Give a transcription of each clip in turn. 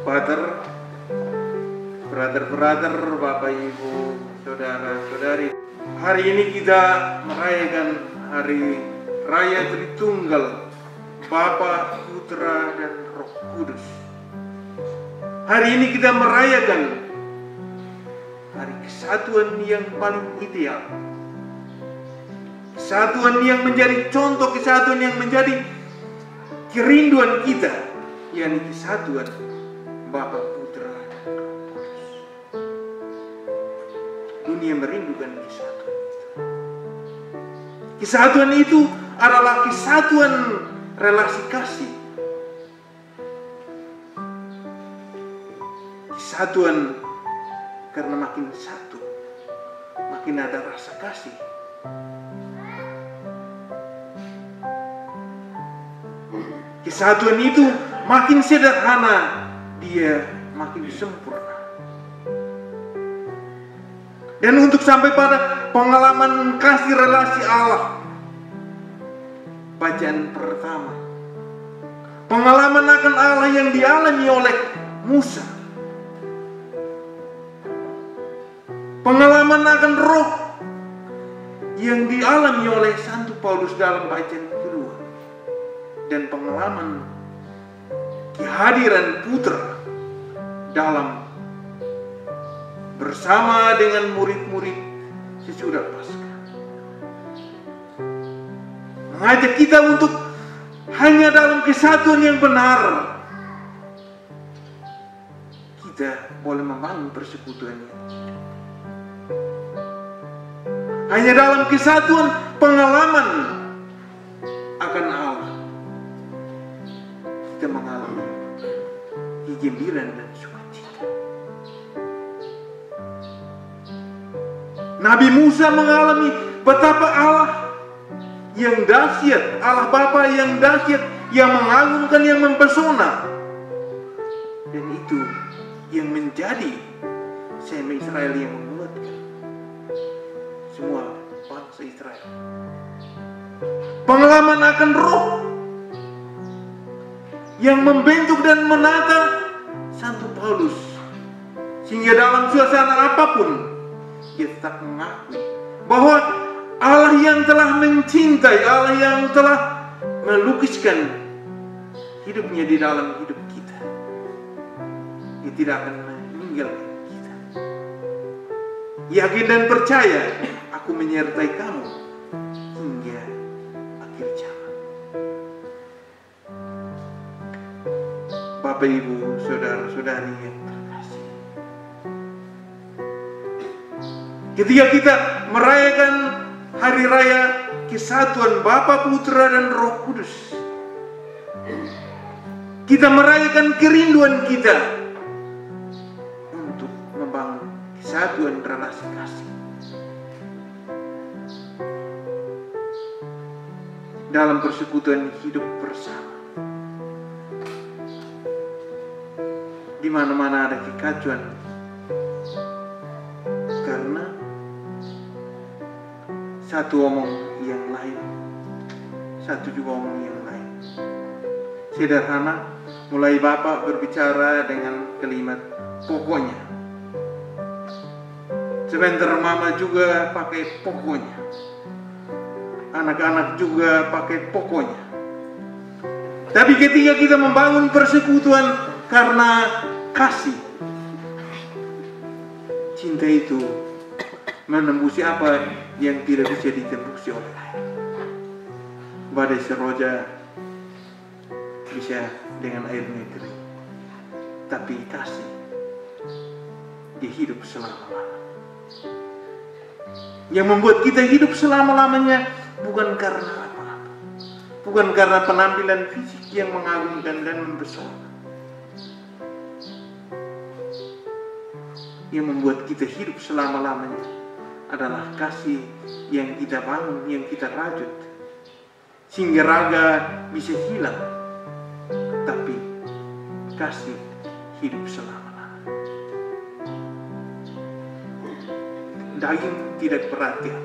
Pater, brother, Bapak Ibu, saudara-saudari. Hari ini kita merayakan Hari Raya Tritunggal, Bapa, Putra, dan Roh Kudus. Hari ini kita merayakan hari kesatuan yang paling ideal. Kesatuan yang menjadi contoh, kesatuan yang menjadi kerinduan kita, yakni kesatuan Bapa, Putra, dan Roh Kudus. Dunia merindukan kesatuan itu. Kesatuan itu adalah kesatuan relasi kasih. Kesatuan karena makin satu, makin ada rasa kasih. Kesatuan itu makin sederhana, dia makin sempurna. Dan untuk sampai pada pengalaman kasih relasi Allah, bacaan pertama, pengalaman akan Allah yang dialami oleh Musa, pengalaman akan Roh yang dialami oleh Santo Paulus dalam bacaan kedua, dan pengalaman kehadiran Putra dalam bersama dengan murid-murid sesudah Paskah, mengajak kita untuk hanya dalam kesatuan yang benar kita boleh membangun persekutuan ini. Hanya dalam kesatuan pengalaman akan Allah kita mengalami kegembiraan dan sukacita. Nabi Musa mengalami betapa Allah yang dahsyat, Allah Bapa yang dahsyat, yang mengagumkan, yang mempesona. Dan itu yang menjadi sema Israel yang menguatkan semua bangsa Israel. Pengalaman akan Roh yang membentuk dan menata Santo Paulus, sehingga dalam suasana apapun dia tetap mengakui bahwa Allah yang telah mencintai, Allah yang telah melukiskan hidupnya di dalam hidup kita, dia tidak akan meninggalkan kita. Yakin dan percaya, aku menyertai kamu hingga akhir zaman. Bapak, Ibu, saudara-saudari yang terkasih, ketika kita merayakan Hari Raya Kesatuan Bapa, Putra, dan Roh Kudus, kita merayakan kerinduan kita untuk membangun kesatuan relasi kasih dalam persekutuan hidup bersama. Di mana-mana ada kekacauan karena satu omong yang lain, satu juga omong yang lain. Sederhana, mulai Bapak berbicara dengan kalimat pokoknya. Sebentar Mama juga pakai pokoknya. Anak-anak juga pakai pokoknya. Tapi ketika kita membangun persekutuan karena kasih, cinta itu menembusi apa yang tidak bisa ditembusi oleh air. Badai seroja bisa dengan air negeri, tapi kasih dia hidup selama-lamanya. Yang membuat kita hidup selama-lamanya bukan karena apa-apa, bukan karena penampilan fisik yang mengagumkan dan mempesona. Yang membuat kita hidup selama-lamanya adalah kasih yang kita bangun, yang kita rajut, sehingga raga bisa hilang, tapi kasih hidup selama-lamanya. Daging tidak perhatian,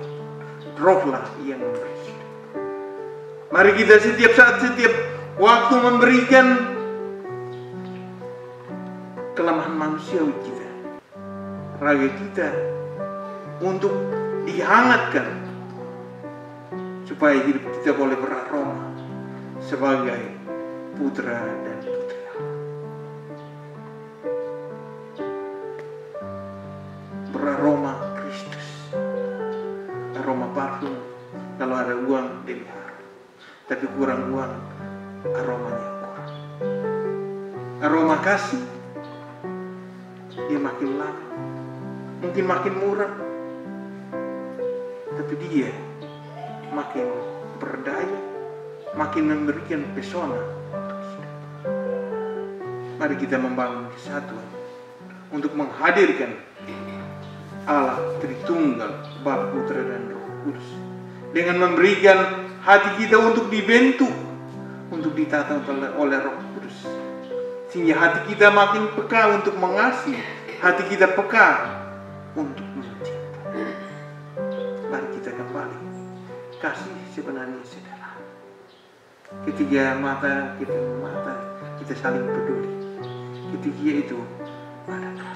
rohlah yang memberi. Mari kita setiap saat, setiap waktu memberikan manusiawi kita, raga kita untuk dihangatkan supaya hidup kita boleh beraroma sebagai putra dan putri Allah. Beraroma Kristus, aroma parfum. Kalau ada uang jadi harum, tapi kurang uang aromanya kurang. Aroma kasih dia makin lama, mungkin makin murah, tapi dia makin berdaya, makin memberikan pesona untuk kita. Mari kita membangun kesatuan untuk menghadirkan Allah Tritunggal, Bapa, Putra, dan Roh Kudus, dengan memberikan hati kita untuk dibentuk, untuk ditata oleh Roh Kudus, sehingga hati kita makin peka untuk mengasihi, hati kita peka untuk mencintai. Mari kita kembali kasih sebenarnya sederhana. Ketika mata kita saling peduli, ketika itu ada